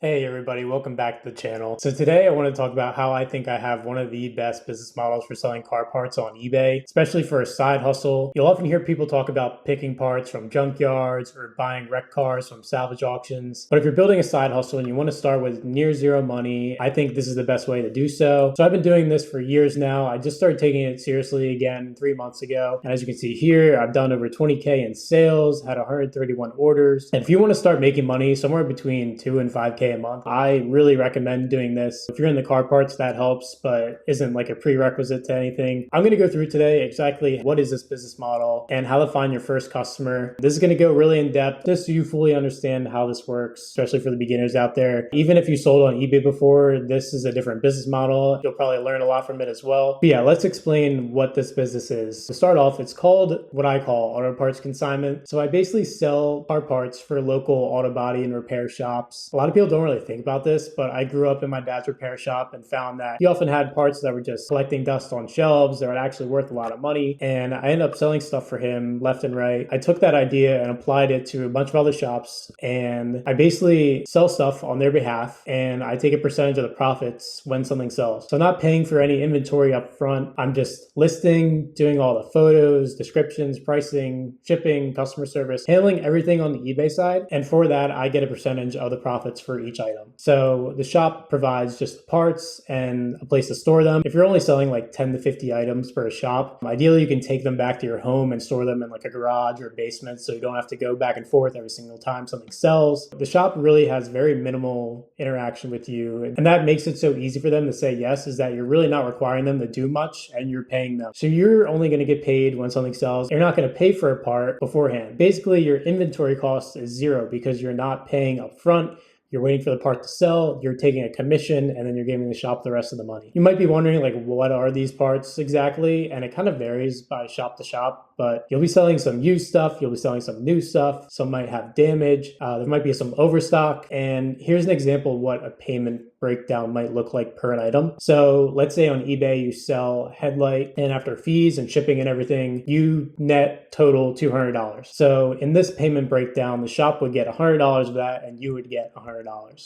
Hey everybody, welcome back to the channel. So today I want to talk about how I think I have one of the best business models for selling car parts on eBay, especially for a side hustle. You'll often hear people talk about picking parts from junkyards or buying wrecked cars from salvage auctions. But if you're building a side hustle and you want to start with near zero money, I think this is the best way to do so. So I've been doing this for years now. I just started taking it seriously again 3 months ago. And as you can see here, I've done over 20K in sales, had 131 orders. And if you want to start making money somewhere between 2 and 5K a month, I really recommend doing this. If you're in the car parts, that helps, but isn't like a prerequisite to anything. I'm going to go through today exactly what is this business model and how to find your first customer. This is going to go really in depth just so you fully understand how this works, especially for the beginners out there. Even if you sold on eBay before, this is a different business model. You'll probably learn a lot from it as well. But yeah, let's explain what this business is. To start off, it's called what I call auto parts consignment. So I basically sell car parts for local auto body and repair shops. A lot of people don't really think about this, but I grew up in my dad's repair shop and found that he often had parts that were just collecting dust on shelves that were actually worth a lot of money. And I ended up selling stuff for him left and right. I took that idea and applied it to a bunch of other shops, and I basically sell stuff on their behalf and I take a percentage of the profits when something sells. So I'm not paying for any inventory up front. I'm just listing, doing all the photos, descriptions, pricing, shipping, customer service, handling everything on the eBay side. And for that, I get a percentage of the profits for each item. So the shop provides just parts and a place to store them. If you're only selling like 10 to 50 items per shop, ideally you can take them back to your home and store them in like a garage or a basement so you don't have to go back and forth every single time something sells. The shop really has very minimal interaction with you, and that makes it so easy for them to say yes, is that you're really not requiring them to do much and you're paying them. So you're only going to get paid when something sells. You're not going to pay for a part beforehand. Basically, your inventory cost is zero because you're not paying up front. You're waiting for the part to sell, you're taking a commission, and then you're giving the shop the rest of the money. You might be wondering, like, what are these parts exactly? And it kind of varies by shop to shop, but you'll be selling some used stuff, you'll be selling some new stuff, some might have damage, there might be some overstock, and here's an example of what a payment breakdown might look like per an item. So let's say on eBay you sell a headlight, and after fees and shipping and everything, you net total $200. So in this payment breakdown, the shop would get $100 of that and you would get $100.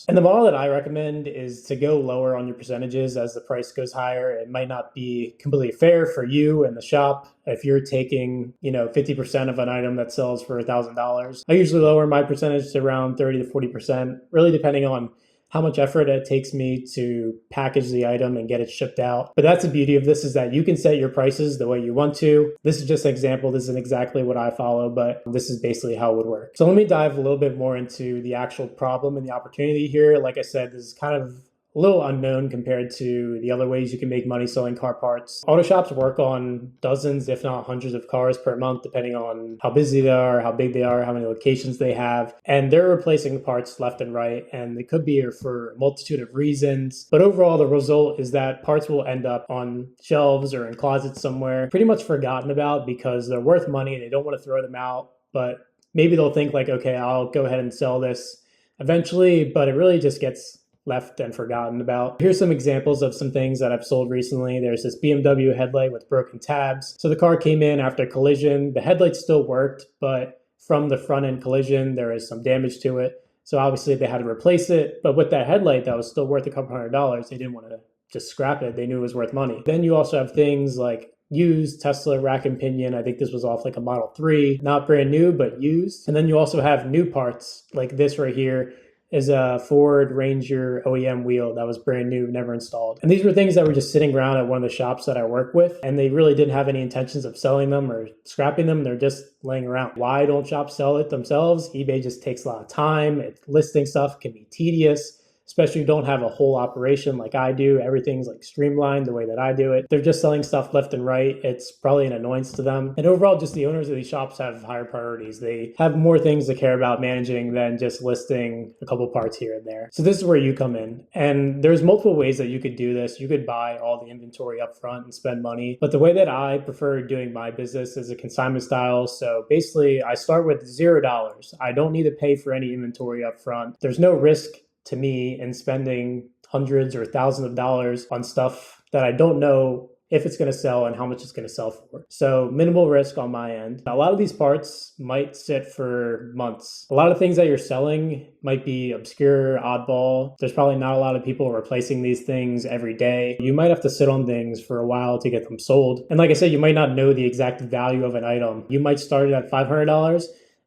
And the model that I recommend is to go lower on your percentages as the price goes higher. It might not be completely fair for you and the shop. If you're taking, 50% of an item that sells for $1,000, I usually lower my percentage to around 30 to 40%, really depending on how much effort it takes me to package the item and get it shipped out. But that's the beauty of this, is that you can set your prices the way you want to. This is just an example. This isn't exactly what I follow, but this is basically how it would work. So let me dive a little bit more into the actual problem and the opportunity here. Like I said, this is kind of a little unknown compared to the other ways you can make money selling car parts. Auto shops work on dozens, if not hundreds of cars per month, depending on how busy they are, how big they are, how many locations they have. And they're replacing parts left and right, and they could be for a multitude of reasons. But overall, the result is that parts will end up on shelves or in closets somewhere, pretty much forgotten about because they're worth money. They don't want to throw them out, but maybe they'll think like, okay, I'll go ahead and sell this eventually, but it really just gets left and forgotten about. Here's some examples of some things that I've sold recently. There's this BMW headlight with broken tabs. So the car came in after a collision. The headlight still worked, but from the front end collision, there is some damage to it. So obviously they had to replace it. But with that headlight that was still worth a couple $100, they didn't want to just scrap it. They knew it was worth money. Then you also have things like used Tesla rack and pinion. I think this was off like a Model 3, not brand new, but used. And then you also have new parts like this right here is a Ford Ranger OEM wheel that was brand new, never installed. And these were things that were just sitting around at one of the shops that I work with, and they really didn't have any intentions of selling them or scrapping them. They're just laying around. Why don't shops sell it themselves? eBay just takes a lot of time. Listing stuff can be tedious, especially if you don't have a whole operation like I do. Everything's like streamlined the way that I do it. They're just selling stuff left and right. It's probably an annoyance to them. And overall, just the owners of these shops have higher priorities. They have more things to care about managing than just listing a couple parts here and there. So this is where you come in. And there's multiple ways that you could do this. You could buy all the inventory up front and spend money. But the way that I prefer doing my business is a consignment style. So basically, I start with $0. I don't need to pay for any inventory up front. There's no risk to me in spending hundreds or thousands of dollars on stuff that I don't know if it's going to sell and how much it's going to sell for. So minimal risk on my end. A lot of these parts might sit for months. A lot of things that you're selling might be obscure, oddball. There's probably not a lot of people replacing these things every day. You might have to sit on things for a while to get them sold. And like I said, you might not know the exact value of an item. You might start it at $500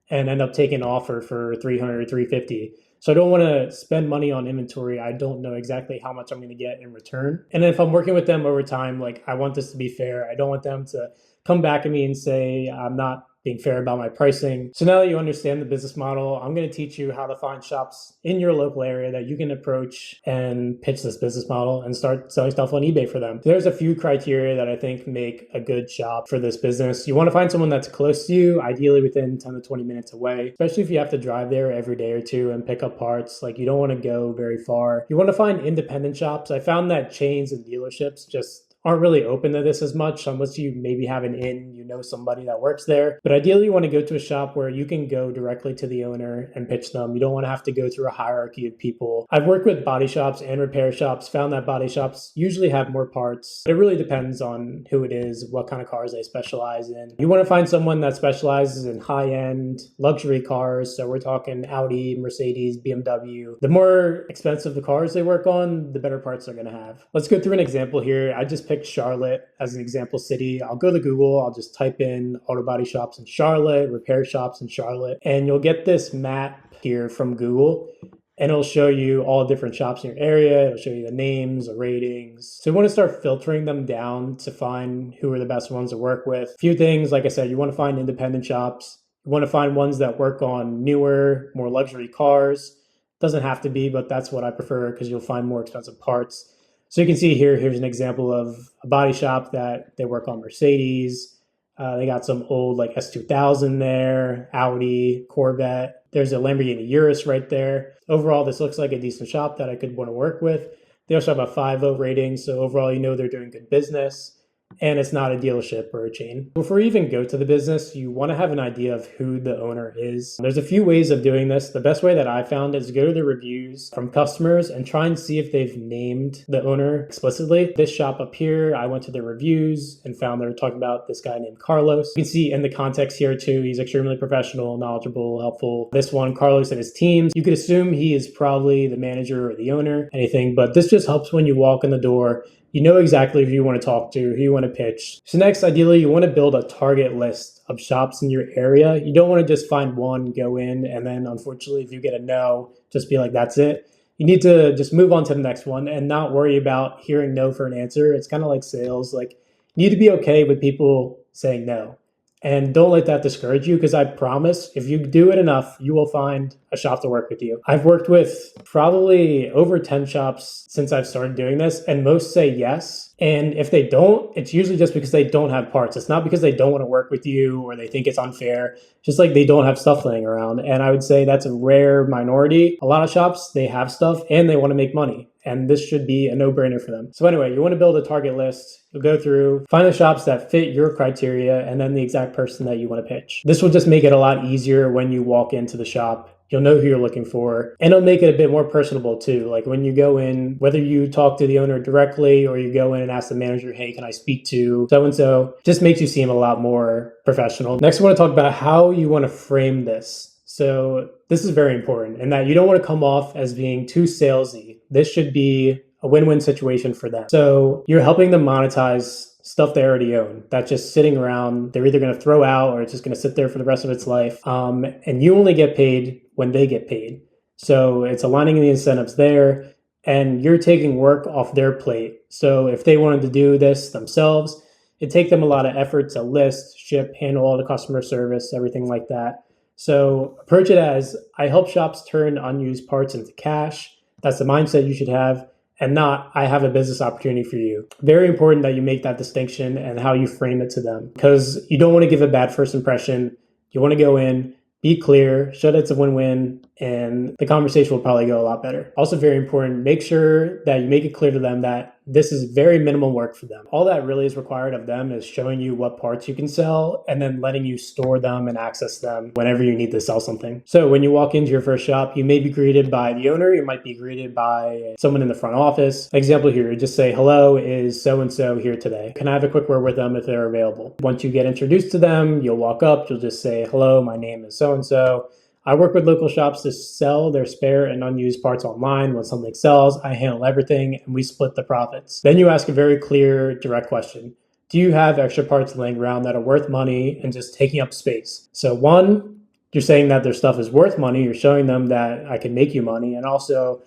and end up taking an offer for $300 or $350. So I don't want to spend money on inventory. I don't know exactly how much I'm going to get in return. And then if I'm working with them over time, like I want this to be fair. I don't want them to come back at me and say I'm not being fair about my pricing. So now that you understand the business model, I'm going to teach you how to find shops in your local area that you can approach and pitch this business model and start selling stuff on eBay for them. There's a few criteria that I think make a good shop for this business. You want to find someone that's close to you, ideally within 10 to 20 minutes away, especially if you have to drive there every day or two and pick up parts. Like you don't want to go very far. You want to find independent shops. I found that chains and dealerships just aren't really open to this as much unless you maybe have an in, you know somebody that works there. But ideally you want to go to a shop where you can go directly to the owner and pitch them. You don't want to have to go through a hierarchy of people. I've worked with body shops and repair shops, found that body shops usually have more parts. It really depends on who it is, what kind of cars they specialize in. You want to find someone that specializes in high-end luxury cars. So we're talking Audi, Mercedes, BMW. The more expensive the cars they work on, the better parts they're going to have. Let's go through an example here. I just picked Charlotte as an example city. I'll go to Google, I'll just type in auto body shops in Charlotte, repair shops in Charlotte, and you'll get this map here from Google, and it'll show you all the different shops in your area. It'll show you the names, the ratings. So you want to start filtering them down to find who are the best ones to work with. A few things, like I said, you want to find independent shops. You want to find ones that work on newer, more luxury cars. Doesn't have to be, but that's what I prefer because you'll find more expensive parts. So you can see here's an example of a body shop that they work on Mercedes. They got some old like S2000 there, Audi, Corvette. There's a Lamborghini Urus right there. Overall, this looks like a decent shop that I could want to work with. They also have a 5.0 rating, so overall, you know they're doing good business. And it's not a dealership or a chain. Before you even go to the business, you want to have an idea of who the owner is. There's a few ways of doing this. The best way that I found is go to the reviews from customers and try and see if they've named the owner explicitly. This shop up here, I went to the reviews and found they were talking about this guy named Carlos. You can see in the context here too, he's extremely professional, knowledgeable, helpful. This one, Carlos and his teams, you could assume he is probably the manager or the owner, anything, but this just helps when you walk in the door. You know exactly who you want to talk to, who you want to pitch. So next, ideally, you want to build a target list of shops in your area. You don't want to just find one, go in, and then unfortunately, if you get a no, just be like, that's it. You need to just move on to the next one and not worry about hearing no for an answer. It's kind of like sales. Like, you need to be okay with people saying no. And don't let that discourage you, because I promise if you do it enough, you will find a shop to work with you. I've worked with probably over 10 shops since I've started doing this, and most say yes. And if they don't, it's usually just because they don't have parts. It's not because they don't want to work with you or they think it's unfair. Just like they don't have stuff laying around. And I would say that's a rare minority. A lot of shops, they have stuff and they want to make money. And this should be a no-brainer for them. So anyway, you want to build a target list. You'll go through, find the shops that fit your criteria, and then the exact person that you want to pitch. This will just make it a lot easier when you walk into the shop. You'll know who you're looking for, and it'll make it a bit more personable too. Like when you go in, whether you talk to the owner directly or you go in and ask the manager, hey, can I speak to so-and-so, just makes you seem a lot more professional. Next, I want to talk about how you want to frame this. So this is very important in that you don't want to come off as being too salesy. This should be a win-win situation for them. So you're helping them monetize stuff they already own that's just sitting around. They're either going to throw out or it's just going to sit there for the rest of its life. And you only get paid when they get paid. So it's aligning the incentives there, and you're taking work off their plate. So if they wanted to do this themselves, it'd take them a lot of effort to list, ship, handle all the customer service, everything like that. So approach it as, I help shops turn unused parts into cash. That's the mindset you should have, and not, I have a business opportunity for you. Very important that you make that distinction and how you frame it to them, because you don't want to give a bad first impression. You want to go in, be clear, show that it's a win-win, and the conversation will probably go a lot better. Also very important, make sure that you make it clear to them that this is very minimal work for them. All that really is required of them is showing you what parts you can sell and then letting you store them and access them whenever you need to sell something. So when you walk into your first shop, you may be greeted by the owner, you might be greeted by someone in the front office. Example here, just say, hello, is so-and-so here today? Can I have a quick word with them if they're available? Once you get introduced to them, you'll walk up, you'll just say, hello, my name is so-and-so. I work with local shops to sell their spare and unused parts online. When something sells, I handle everything and we split the profits. Then you ask a very clear, direct question. Do you have extra parts laying around that are worth money and just taking up space? So one, you're saying that their stuff is worth money. You're showing them that I can make you money. And also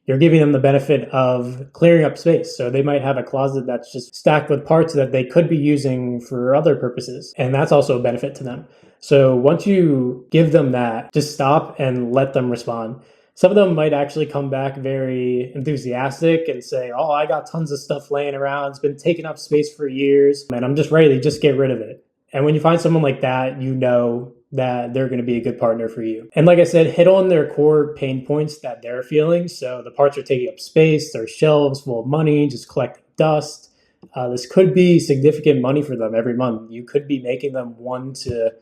you're giving them the benefit of clearing up space. So they might have a closet that's just stacked with parts that they could be using for other purposes. And that's also a benefit to them. So once you give them that, just stop and let them respond. Some of them might actually come back very enthusiastic and say, oh, I got tons of stuff laying around. It's been taking up space for years and I'm just ready to just get rid of it. And when you find someone like that, you know that they're going to be a good partner for you. And like I said, hit on their core pain points that they're feeling. So the parts are taking up space, their shelves full of money, just collecting dust. This could be significant money for them every month. You could be making them $1,000 to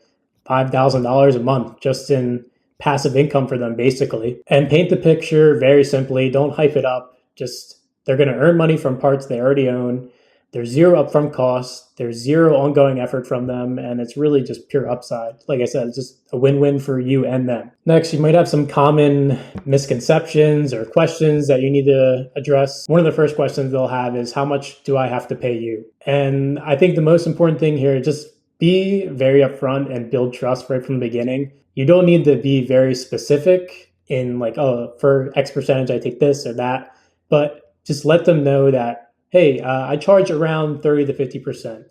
$5,000 a month just in passive income for them, basically. And paint the picture very simply. Don't hype it up. Just they're going to earn money from parts they already own. There's zero upfront costs. There's zero ongoing effort from them. And it's really just pure upside. Like I said, it's just a win-win for you and them. Next, you might have some common misconceptions or questions that you need to address. One of the first questions they'll have is, how much do I have to pay you? And I think the most important thing here is just be very upfront and build trust right from the beginning. You don't need to be very specific in like, oh, for X percentage, I take this or that, but just let them know that, hey, I charge around 30 to 50%.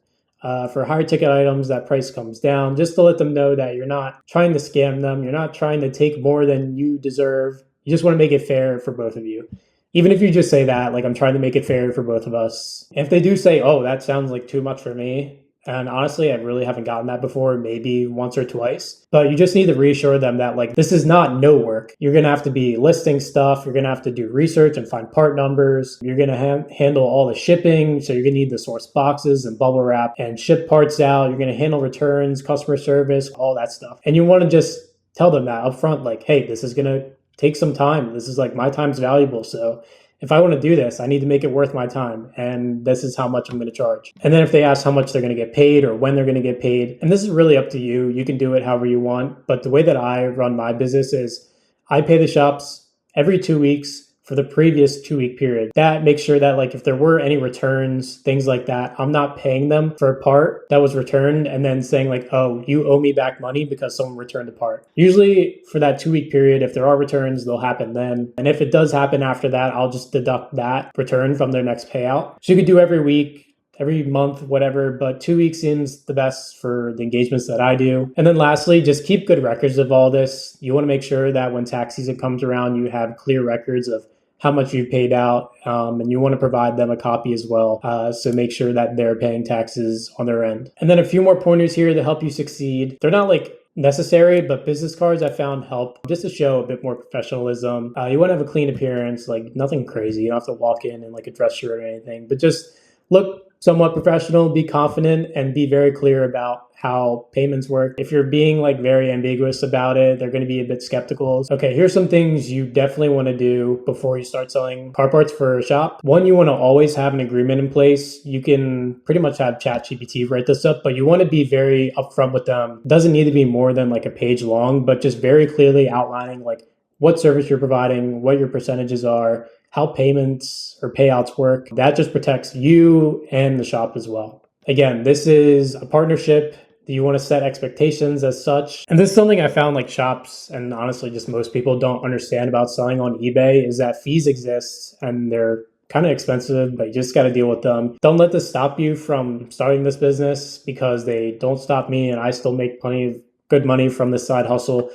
For higher ticket items, that price comes down, just to let them know that you're not trying to scam them. You're not trying to take more than you deserve. You just want to make it fair for both of you. Even if you just say that, like, I'm trying to make it fair for both of us. If they do say, oh, that sounds like too much for me, and honestly, I really haven't gotten that before, maybe once or twice. But you just need to reassure them that, like, this is not no work. You're going to have to be listing stuff. You're going to have to do research and find part numbers. You're going to handle all the shipping. So you're going to need to source boxes and bubble wrap and ship parts out. You're going to handle returns, customer service, all that stuff. And you want to just tell them that up front, like, hey, this is going to take some time. This is like, my time's valuable. So if I want to do this, I need to make it worth my time. And this is how much I'm going to charge. And then if they ask how much they're going to get paid or when they're going to get paid, and this is really up to you. You can do it however you want. But the way that I run my business is I pay the shops every 2 weeks for the previous 2-week period. That makes sure that, like, if there were any returns, things like that, I'm not paying them for a part that was returned and then saying like, oh, you owe me back money because someone returned the part. Usually for that 2-week period, if there are returns, they'll happen then. And if it does happen after that, I'll just deduct that return from their next payout. So you could do every week, every month, whatever, but 2 weeks seems the best for the engagements that I do. And then lastly, just keep good records of all this. You want to make sure that when tax season comes around, you have clear records of how much you've paid out, and you want to provide them a copy as well. So make sure that they're paying taxes on their end. And then a few more pointers here to help you succeed. They're not like necessary, but business cards I found help just to show a bit more professionalism. You want to have a clean appearance, like nothing crazy. You don't have to walk in like a dress shirt or anything, but just look somewhat professional, be confident, and be very clear about how payments work. If you're being like very ambiguous about it, they're going to be a bit skeptical. Okay, here's some things you definitely want to do before you start selling car parts for a shop. One, you want to always have an agreement in place. You can pretty much have ChatGPT write this up, but you want to be very upfront with them. It doesn't need to be more than like a page long, but just very clearly outlining like what service you're providing, what your percentages are, how payments or payouts work. That just protects you and the shop as well. Again, this is a partnership. You want to set expectations as such. And this is something I found like shops and honestly just most people don't understand about selling on eBay is that fees exist and they're kind of expensive, but you just got to deal with them. Don't let this stop you from starting this business because they don't stop me and I still make plenty of good money from this side hustle.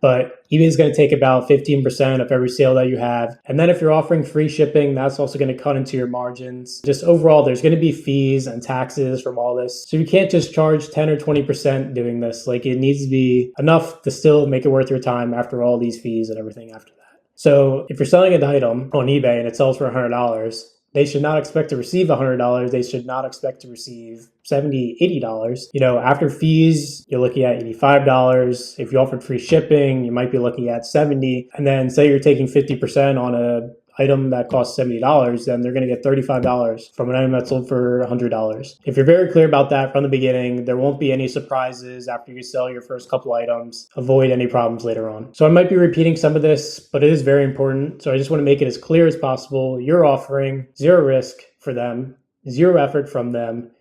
but eBay is going to take about 15% of every sale that you have. And then if you're offering free shipping, that's also going to cut into your margins. Just overall, there's going to be fees and taxes from all this. So you can't just charge 10 or 20% doing this. Like, it needs to be enough to still make it worth your time after all these fees and everything after that. So if you're selling an item on eBay and it sells for $100, they should not expect to receive $100. They should not expect to receive $70, $80. After fees, you're looking at $85. If you offered free shipping, you might be looking at $70. And then say you're taking 50% on a item that costs $70, then they're going to get $35 from an item that sold for $100. If you're very clear about that from the beginning, there won't be any surprises after you sell your first couple items. Avoid any problems later on. So I might be repeating some of this, but it is very important. So I just want to make it as clear as possible. You're offering zero risk for them, zero effort from them,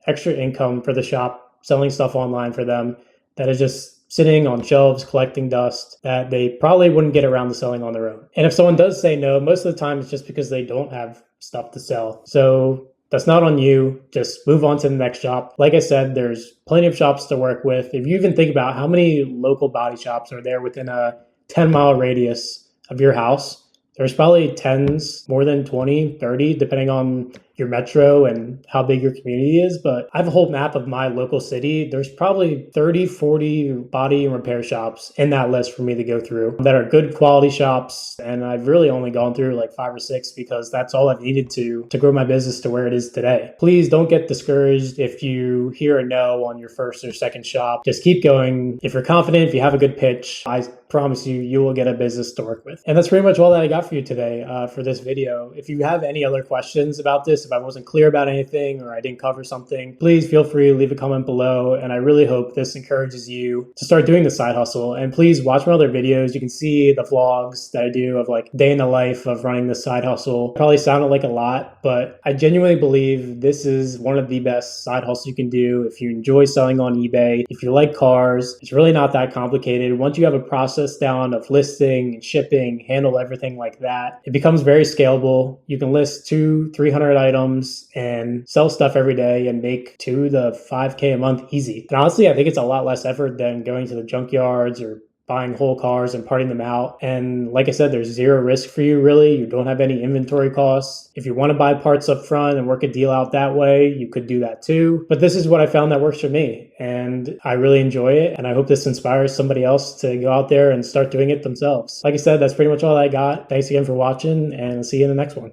extra income for the shop, selling stuff online for them that is just sitting on shelves collecting dust that they probably wouldn't get around to selling on their own. And if someone does say no, most of the time it's just because they don't have stuff to sell. So that's not on you. Just move on to the next shop. Like I said, there's plenty of shops to work with. If you even think about how many local body shops are there within a 10-mile radius of your house, there's probably tens, more than 20, 30, depending on your metro and how big your community is. But I have a whole map of my local city. There's probably 30, 40 body and repair shops in that list for me to go through that are good quality shops. And I've really only gone through like 5 or 6 because that's all I've needed to grow my business to where it is today. Please don't get discouraged if you hear a no on your first or second shop. Just keep going. If you're confident, if you have a good pitch, I promise you will get a business to work with. And that's pretty much all that I got for you today for this video. If you have any other questions about this, if I wasn't clear about anything or I didn't cover something, please feel free to leave a comment below. And I really hope this encourages you to start doing the side hustle. And please watch my other videos. You can see the vlogs that I do of like day in the life of running this side hustle. Probably sounded like a lot, but I genuinely believe this is one of the best side hustles you can do. If you enjoy selling on eBay, if you like cars, it's really not that complicated. Once you have a process down of listing and shipping, handle everything like that, it becomes very scalable. You can list 200-300 items and sell stuff every day and make $2 to $5K a month easy. And honestly, I think it's a lot less effort than going to the junkyards or buying whole cars and parting them out. And like I said, there's zero risk for you, really. You don't have any inventory costs. If you want to buy parts up front and work a deal out that way, you could do that too. But this is what I found that works for me. And I really enjoy it. And I hope this inspires somebody else to go out there and start doing it themselves. Like I said, that's pretty much all I got. Thanks again for watching, and see you in the next one.